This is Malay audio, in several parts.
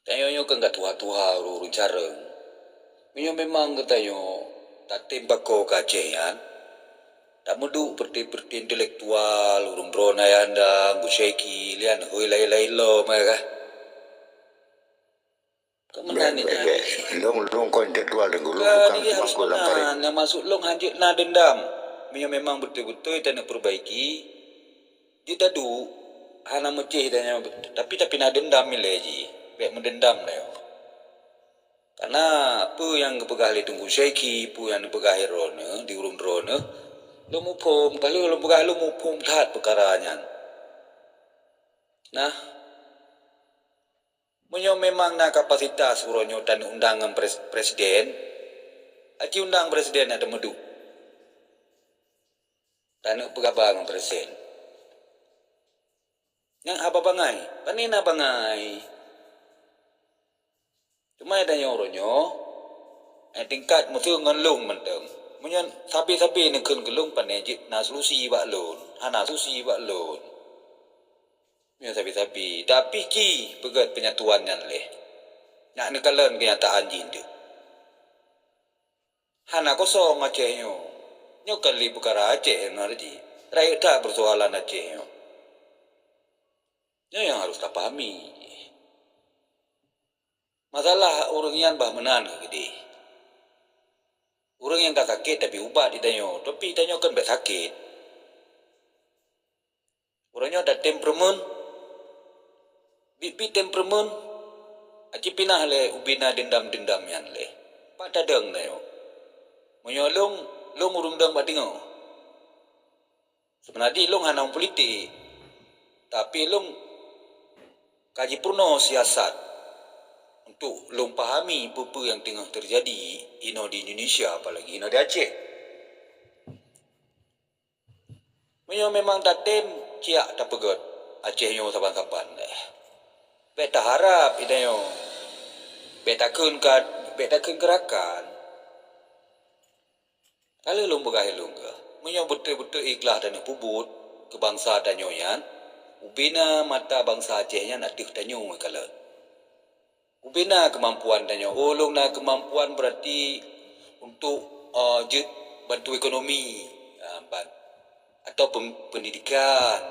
Tayo kan tua-tua urun careng. Minyo memang katayo tak tembak ko kacehan. Tak mudu perti intelektual urun drona yanda ngusyeki lian hui lai lo mereka. Kemenangan ini. Long ko intelektual dengan long Kan bukan dia harus cuma menang. Yang masuk long hanjut na dendam. Minyo memang betul-betul kita nak perbaiki. Dia tadu hana mecih dan tapi na dendam mileji. Baik mendendam lah yo. Karena apa yang kepegah tunggu syeki, apa yang kepegah rona, di urun rona, lo mupum, kalau lo pegah lo mupum tahat perkaranya. Nah, menyo memang na kapasitas uronyo dan undangan presiden, aci undang presiden ada medu. Dan pegah bang presiden. Yang apa bangai? Panina bangai. Cuma ada nyoronyo, tingkat musuh ngelung menteng. Menyan sapi-sapi ni kun gelung panejit na solusi bak lon, hana solusi bak lon. Menyan sapi-sapi, tapi ki pegat penyatuan yang leh. Nak ni kalen kenyataan jin tu. Hana kosong Aceh nyo. Nyo kali perkara Aceh ngarji. Rakyat tak persoalan Aceh nyo. Nyo yang harus tak pahami. Masalah orang yang bah menan gede. Orang yang tak sakit tapi ubat ditanyo, tapi ditanyo kan bah sakit. Orangnya ada temperamen. Bi temperamen. Aci pinah le ubina dendam-dendam yang le. Pak dadang na yo. Menyolong long urung dang batingo. Sebenarnya long hanang politik. Tapi long kaji purno siasat. Untuk long pahami apa yang tengah terjadi ino di Indonesia apalagi ino di Aceh. Menyo memang tak tem ciak tak pegot Aceh nyo saban-saban deh. Bet tak harap ida yo. Bet takun gerakan. Kalau long begah long ke. Menyo betul-betul ikhlas dan pubut ke bangsa tanyo yan. Ubina mata bangsa Aceh yan atih tanyo kalau. Ubina kemampuan tanyo. Ulung na kemampuan berarti untuk bantu ekonomi atau pendidikan.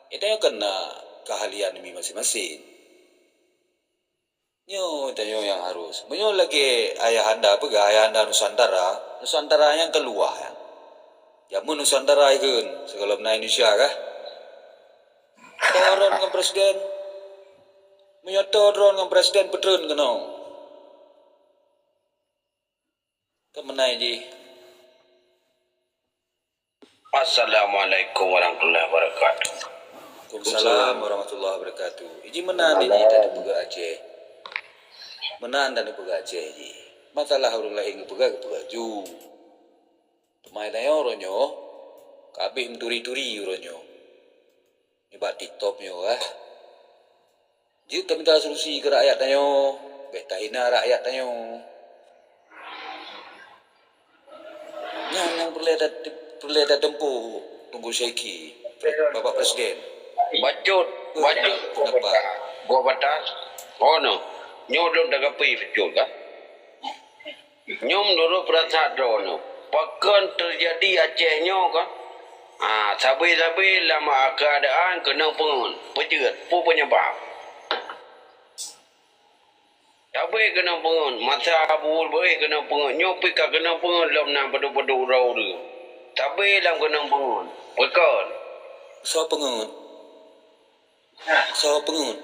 Itu yang kena keahlian demi masing-masing. Nyo tanyo yang harus. Menyo lagi ayahanda pegah ayahanda Nusantara yang keluar ya. Jamun Nusantara ikun sekolah na Indonesia kah? Toron dengan presiden. Menyotor dengan presiden petun kena. Kemenai ji. Assalamualaikum warahmatullahi wabarakatuh. Waalaikumsalam warahmatullahi wabarakatuh. Iji menan ini dari pegah Aceh. Menan dari pegah Aceh ji. Masalah orang lain pegah ju. Tumai tayo oronyo. Kabeh menturi-turi oronyo. Ibat TikTok nyo ah. Jadi kami minta solusi ke rakyat tayo. Beta hina rakyat tayo. Yang perlu ada tempuh tunggu syeki Bapak Presiden. Bacut. Kenapa? Gua batas. Oh no. Nyodong daga pi betul kan? Nyom dulu perasaan no. Pakan terjadi Aceh nyo kan? Sabi-sabi lama keadaan kena pengun. Pecut. Pu penyebab. Tapi kena pengun. Masa abul boleh kena pengun. Nyopi ka kena pengun. Lam na padu-padu rau dia. Tapi lam kena pengun. Betul. So pengun.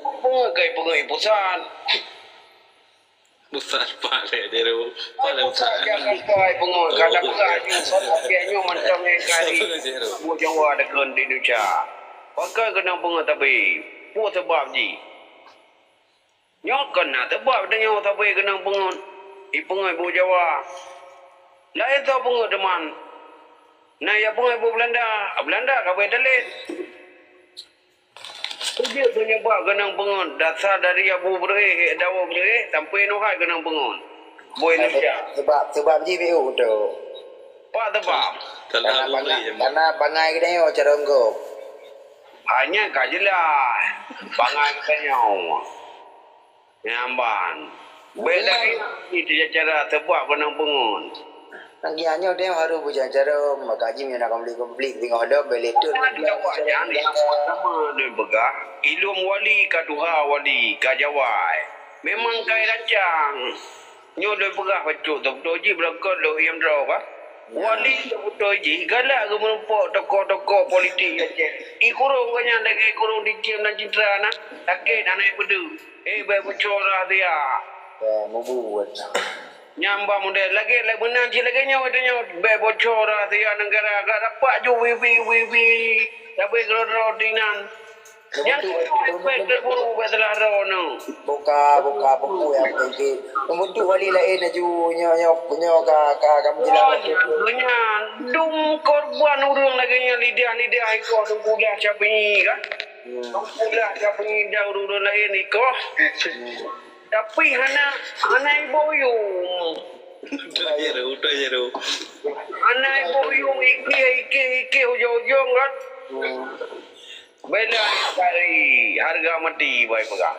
Pengun kai pengun pusat. Pusat Pak le dia tu. Pusat jangan kai pengun. Kata pusat ni akhirnya macam ni kali. Bu Jawa dekat di Indonesia. Pakai kena pengun tapi. Pu sebab ji. Nyok kena sebab dia nyok tapi kena pengun. Pengun Bu Jawa. Lain tu pengun teman. Nah ya pengun Bu Belanda. Belanda kawin telit. Dia penyebab kena pengun. Dasar dari Abu Bereh, Dawa Bereh sampai Nohai kena pengun. Bu Indonesia. Sebab JPU tu. Pak sebab. Karena bangai kita yo cara engkau. Hanya kajilah. Bangai kita nyawa. Nyamban. Bela itu cara sebab kena pengun. Nanggiannya dia harus punya cara makaji nak komplit tengok ada beletur. Yang sama dia begah. Ilmu wali kaduha wali kajawai. Memang kai rancang. Nyo dia begah pacuk betul ji belakang lo yang draw ba. Wali betul ji galak ke menumpuk tokoh-tokoh politik aja. Ikurung kanya lagi kurung dicim dan citra nak. Sakit anak bedu. Baik bocor lah dia. Membuat. Nyambang model lagi menang je lagi nyawa dia baik bocor lah dia negara agak dapat je wifi tapi kalau dinan yang baik terburu baik telah rono Buka buku yang pergi. Membuat wali lain aja punya kamu bilang. punya dum korban urung lagi yang lidah ikut dum budak siapa ni kan budak siapa ni dah urung lain ikut tapi hana ibu yung Udah. hana ibu yung iki ujung kan bela kali harga mati baik pegang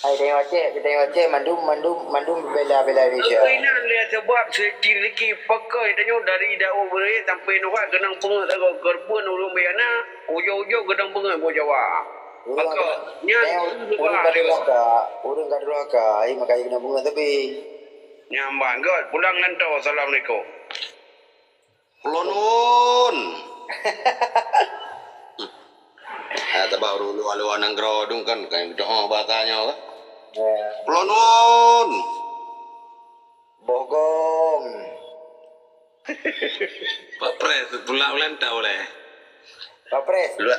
Tengok cik mandum bela Malaysia. kainan dia sebab sedikit pakai tanya dari daun beri sampai nuat kenang pengat agak gerbun urung bayana ujung kenang pengat bo Jawa. Maka Orang kat neraka, makai kena bunga tapi. Nyambang god, pulang ngantau. Assalamualaikum. Pelonun. Tabah lu nang grodung kan kayak doh batanya kan. Pelonun. Bogong. Pak Pres pulang tahu leh. Pak Pres. Lu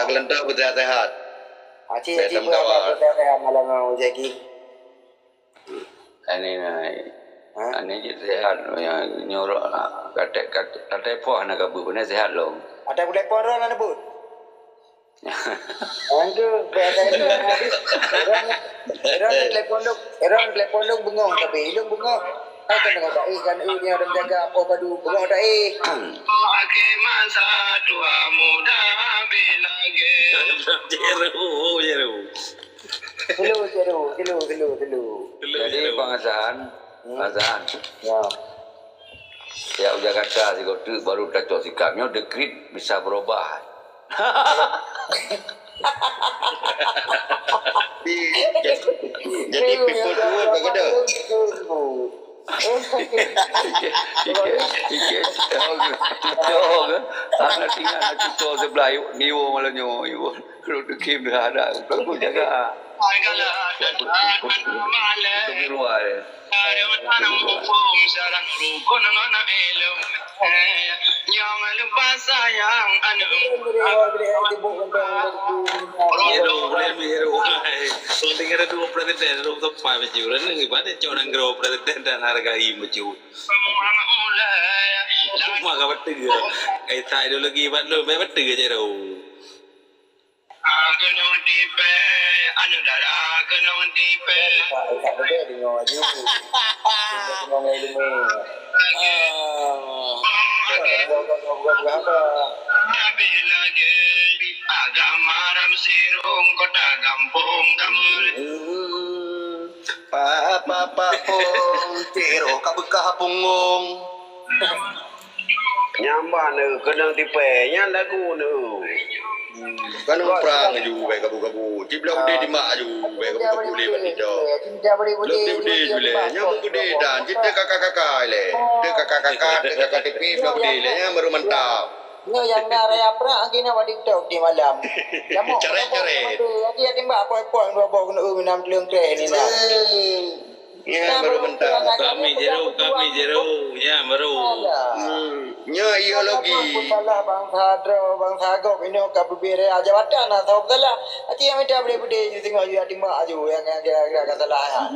kelentang putra sehat. Cik berapa malam mau jadi? Ini sehat yang nyorok lah. Kata poh nak kabur ni sehat loh. Ada boleh poro nak sebut? Angku biasa itu orang telepon lu bengong tapi ilung bengong. Kau kena tak kan ini orang jaga apa padu bengong tak Ake masa tua muda bilage. Jeru. Hello. Jadi pengasahan. Ya. Ya udah kata si kau baru cocok sikapnya dekrit bisa berubah. Jadi people dua bagaimana? Anak tinggal nak tutor sebelah niwo malah nyo. Kalau dekim dah ada. Aku jaga. Keluar. Tinggal dua presiden, dua tempat macam mana? Ibarat corang grow presiden dan hargai macam. Cuma kau betul. Kita ideologi buat lo, betul je tu. Kena tipe, anu darah kena tipe. Tak ada dengar aja. Dengar ilmu. Habis lagi agama ramsirung kota kampung kamu. Papa pong tiro kabekah pungong. Nyamban kena tipe, yang lagu tu. Kan perang aju baik kabu-kabu. Cibla udah di mak aju baik kabu-kabu le batida. Lebih udah jule. Nyamuk udah dan kita kakak-kakak le. Dia kakak-kakak, dia kakak tepi bla udah le nya baru mantap. Nyo yang nara apa agina wadi tok di malam. Caret-caret. Lagi ada mbak poin dua bawa kena minam telung teh ni nak. Ya baru mantap. Kami jeru, ya baru. Nya ideologi. Salah bangsa agok ini kabubire aja watan atau salah. Ati yang minta boleh bude tengok you ada mak aju yang kira-kira kata lah.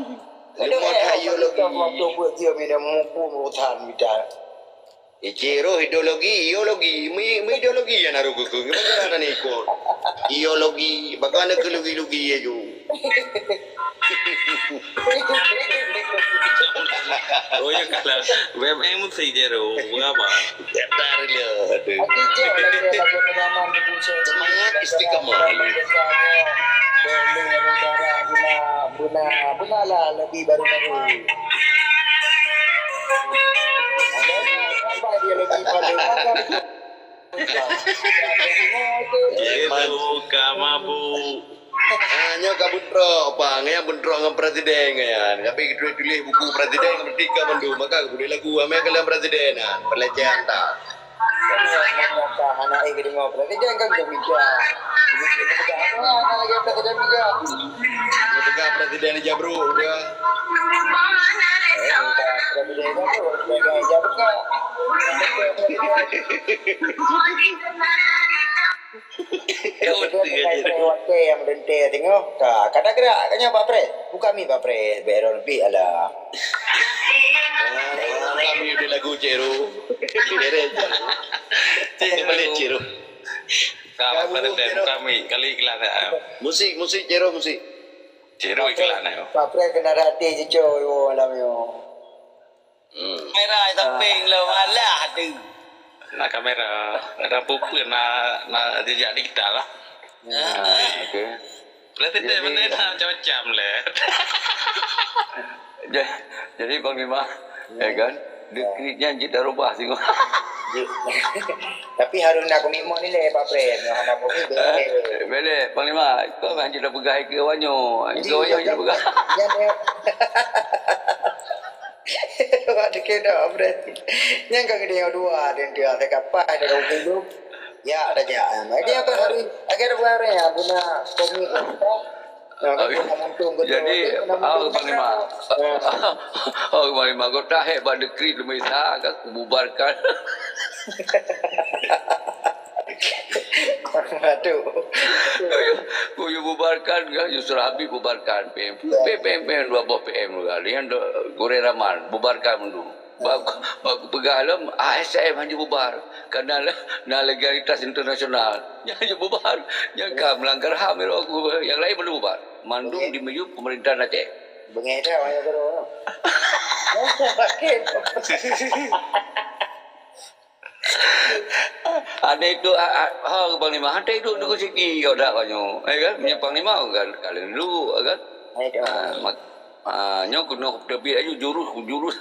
Lu mau ideologi. Waktu buat dia minum mutan minta. Icero ideologi, ideologi yang naruh kuku. Gimana ni ko? Ideologi, bagaimana kelugi-lugi aja. Oh ya kalah. BBM mesti jeru, apa? Tar dia. Ati je lagi pengalaman di Semangat istiqamah. Boleh darah guna Benar lah lebih baru-baru. Sampai dia lebih baru. Buka mabuk. Hanya ka bentrok apa ngaya bentrok dengan presiden ngaya. Tapi kita tulis buku presiden ketika mendu maka boleh lagu ame kalian presiden pelecehan tak. Anak ini dengar presiden kan dia bijak. Anak lagi presiden bijak. Dia pegang presiden aja bro dia. Presiden tu sebagai jabatan. Waktu yang berhenti tengok. Kadang gerak katanya Pak Pres. Bukan mi Pak Pres. Beron lebih alah. Kami udah lagu Cero. Cero balik Cero. Kalau presiden kami kali iklan Musik Cero musik. Ciro iklan Pak Pres kena hati je coy malam yo. Merah tapi lo malah tu. Nak kamera, ada pupuk na dijak digital lah. Okey. Presiden mana macam-macam lah. Jadi Panglima, kan, dekretnya je dah rubah singgung. Tapi harus nak komitmen ni le Pak Pres. Nak komitmen boleh. Boleh, Panglima, kau kan je dah pegang ke wanyo. Ke wanyo je dah pegang. Ada kena berarti. Yang kau kena dua dan dia tak kapan ada kau hidup. Ya ada je. Dia akan hari agar berapa ya guna komik kita. Jadi, Panglima, Panglima, kau tak hebat dekret lu bisa kau bubarkan. Aduh. Kau bubarkan, Yusra Habib bubarkan. PM 2 PM kali yang Gore Rahman bubarkan dulu. Baku pegalam ASM hanya bubar kerana legalitas internasional. Yang bubar, yang melanggar HAM yang lain belum bubar. Mandung di meyu pemerintahan Aceh. Bengeda banyak terus. Ada itu Panglima, ada itu dulu segi kau dah banyak, kan? Punya Panglima kan kalau dulu kan. Nyok kena tepi aja jurus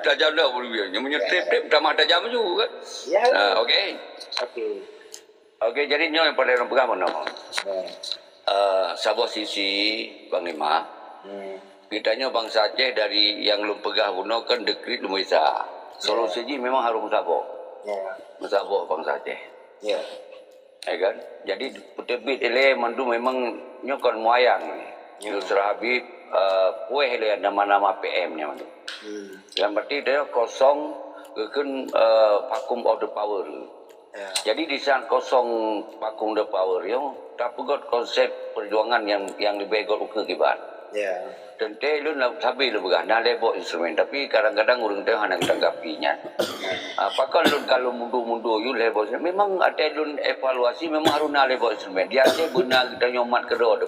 tajam dah boleh. Yang punya trip tamah tajam juga kan. Okey. Okey, jadi nyok yang pada orang pegang mana? Sebuah sisi Panglima. Kitanya bangsa Aceh dari yang lu pegang guna kan dekret lu bisa. Solusi ji memang harus musabah. Musabah bangsa Aceh. Ya. Kan? Jadi terbit ele mandu memang nyokon moyang ni. Yusra Habib pueh ele nama-nama PM-nya mandu. Yang berarti dia kosong kan vacuum of the power. Jadi di sana kosong vacuum the power yo tak pegot konsep perjuangan yang dibegot ke kibat. Ya. Dan lu nak sabi lu begah nak lebok instrumen tapi kadang-kadang orang teh hendak tanggapinya. Apakah lu kalau mundur you lebok memang ada lu evaluasi memang harus nak lebok instrumen. Dia aja benar kita nyomat kedua de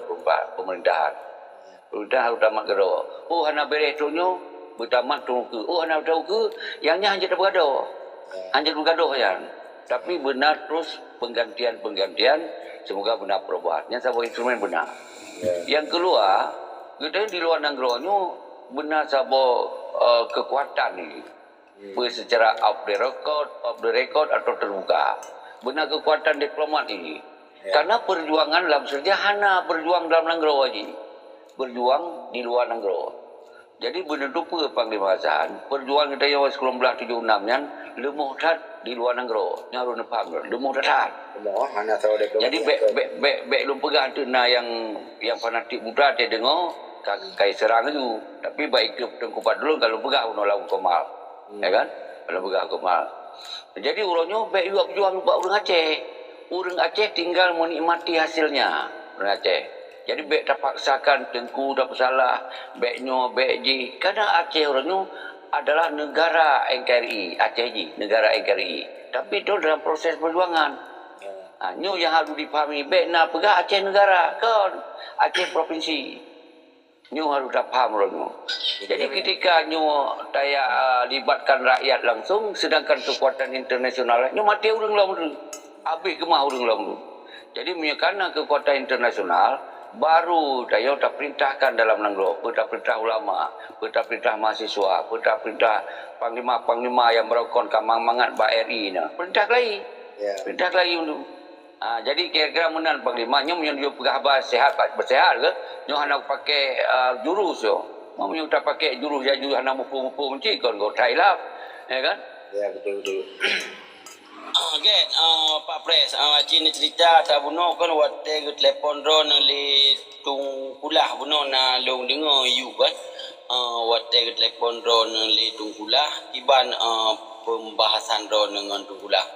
pemerintahan. Pemerintah harus tamat kedua. Oh hana beres tu nyo bertamat tu ke. Oh hana tahu ke yangnya hanya bergaduh. Hanya bergaduh yang. Tapi benar terus penggantian semoga benar perubahannya sebuah instrumen benar. Yang kedua kita di luar negara benar sabah kekuatan ni secara off the record atau terbuka benar kekuatan diplomat ini karena perjuangan dalam sejarah hana berjuang dalam negara aja berjuang di luar negara jadi benar tu Panglima Hasan perjuangan kita yang 1976 yang lemuh tat di luar negara yang harus faham lemuh tat jadi baik lu pegang tu yang fanatik muda dia dengar kai serang tu tapi baik kupat dulu kalau pegang lawan Komal ya kan kalau pegang Komal jadi urangnya baik juga berjuang buat orang Aceh tinggal menikmati hasilnya orang Aceh jadi baik terpaksakan Tengku dah bersalah baiknya baik ji kadang Aceh orangnya adalah negara NKRI Aceh ji negara NKRI tapi itu dalam proses perjuangan nyo yang harus dipahami baik nak pegang Aceh negara kan Aceh provinsi nyo harus dah faham orang. Jadi ketika nyo daya libatkan rakyat langsung sedangkan kekuatan internasional nyo mati orang lawan. Habis kemah orang lawan. Jadi kerana kekuatan internasional baru tayo tak perintahkan dalam Nanggro, perintah ulama, perintah mahasiswa, perintah panglima yang melakukan kamangan BRI na. Perintah lagi. Ya. Perintah lagi dulu. Jadi kira-kira menan panglima nyo yang dia pegawai sehat bersehat ke? Nyo hendak pakai jurus yo. Mau nyo tak pakai jurus ya jurus hendak mupu-mupu mesti kon go Thailand. Ya kan? Ya betul. Okey, Pak Pres, Cina cerita tak buno kan wate ke telefon ron li tung kulah buno na long dengar you kan. Wate ke telefon ron li tung kulah iban pembahasan ron dengan tung kulah.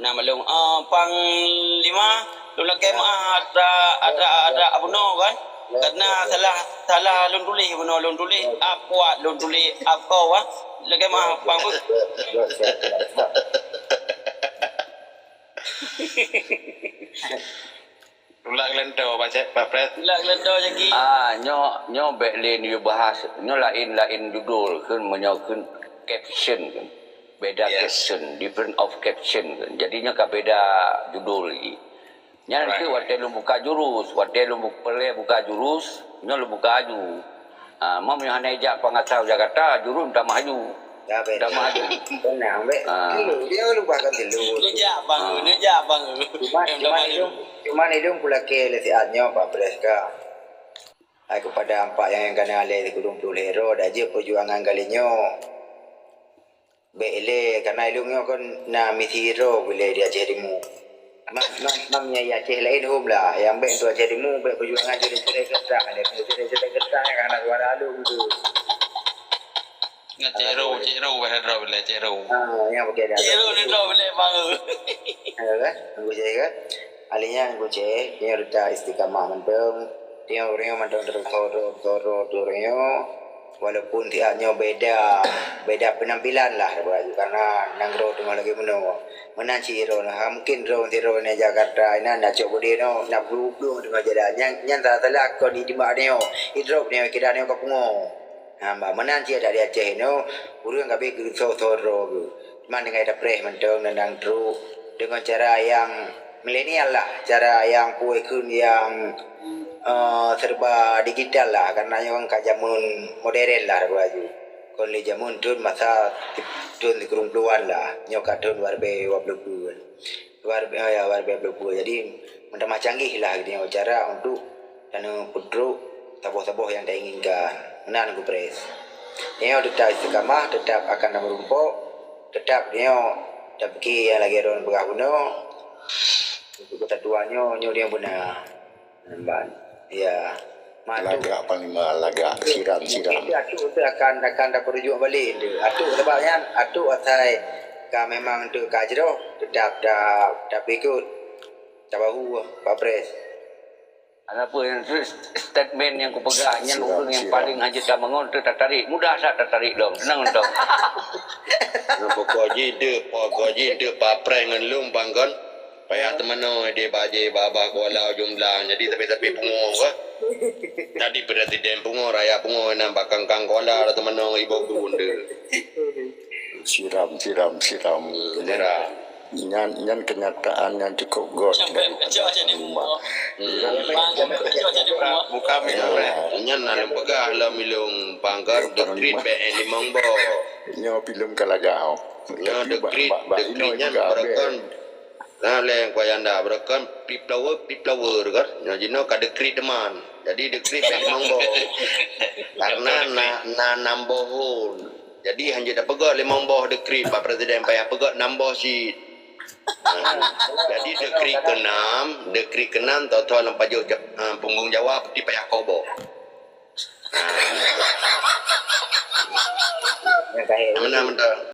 Nama long panglima lu lagi ada buno kan. Karena salah lon tulis buno lon tulis apa lon tulis apa wah lagi pang Ulak lento Pak Pres. Lak lendo lagi. Nyo back lain you bahas. Nyo lain judul kan menyo kan caption kan. Beda caption, different of caption kan. Jadinya ka beda judul lagi. Nya nanti wate lu buka jurus, wate lu buka jurus, nyo lu buka aju. Mau yang hanejak pengasal Jakarta jurus tak maju. Dah Tak maju. Tenang be. Dia lupakan dulu. Nejak bang. Cuma hidung pula ke lesiatnya Pak Pres ka. Kepada empat yang kena alih di Gunung Pulhero dah je perjuangan kalinya. Bele karena hidungnya kan na mithiro boleh dia jadimu. Mamnya ya ceh lain hum lah yang baik tu jadimu baik perjuangan jadi cerai kertas ada cerai kertas karena suara alung tu. Cero berada boleh cero. Yang pakai dia. Cero ni dah boleh bang. Ada kan? Anggu cek kan? Alinya anggu cek, dia ruta istiqamah mentong. Dia orang mentong terus toro walaupun tiapnya beda penampilan lah karena Nanggro tu lagi menang ciro lah mungkin ro ni Jakarta ina nak coba dia no nak bulu dengan jalan yang tak telah kau di mana ni hidrop ni kira ni kau pungo mbak menang cia dari Aceh no urang kabe ke toro mana dengan ada preh mentong nang tru dengan cara yang milenial lah cara yang kue kun yang serba digital lah karena yang kajamun modern lah baju. Kon le jamun tun masa tun di kerumpulan lah nyoka tun warbe wabluku. Warbe jadi macam canggih lah dia cara untuk dan putru taboh-taboh yang diinginkan. Menan ku Pres. Dia tetap istiqamah, tetap akan merumpuk, tetap dia tapi yang lagi orang bergabung. Untuk ketuanya dia benar. Nampak. Ya, Lagak panglima lagak siram. Itu atuk tu akan dapat rujuk balik dia. Atuk sebabnya atuk asal ka memang tu kajro tetap dah ikut tak bahu Pak Pres. Apa yang statement yang ku pegang yang paling hajat dah mengon tu tertarik. Mudah sat tertarik dong. Senang untuk. Pokok je Pak Pres dengan lum bangkon. Payah temano dia baje babah kuala jumlah jadi tapi pungo ke. Tadi presiden pungo raya pungo nampak kangkang kuala temano ibu bunda. Siram. Nyan kenyataan yang cukup god. Sampai kacau jadi rumah. Kacau jadi rumah. Buka minum. Nyan nak pegah lah milung pangkar dekrit PN limang bo. Nyo film kalagao. Ya dekritnya berakan. Nah, leng kau yang dah berakan piplower kan. Nah, jino ka dekrit teman. Jadi dekrit PN limang bo. Karena na nambohun. Jadi hanya dah pegah limang bo dekrit Pak Presiden payah pegah nambah si. Jadi dekrit ke-6 tahu-tahu nampak jauh punggung Jawa peti payah kobo. Mana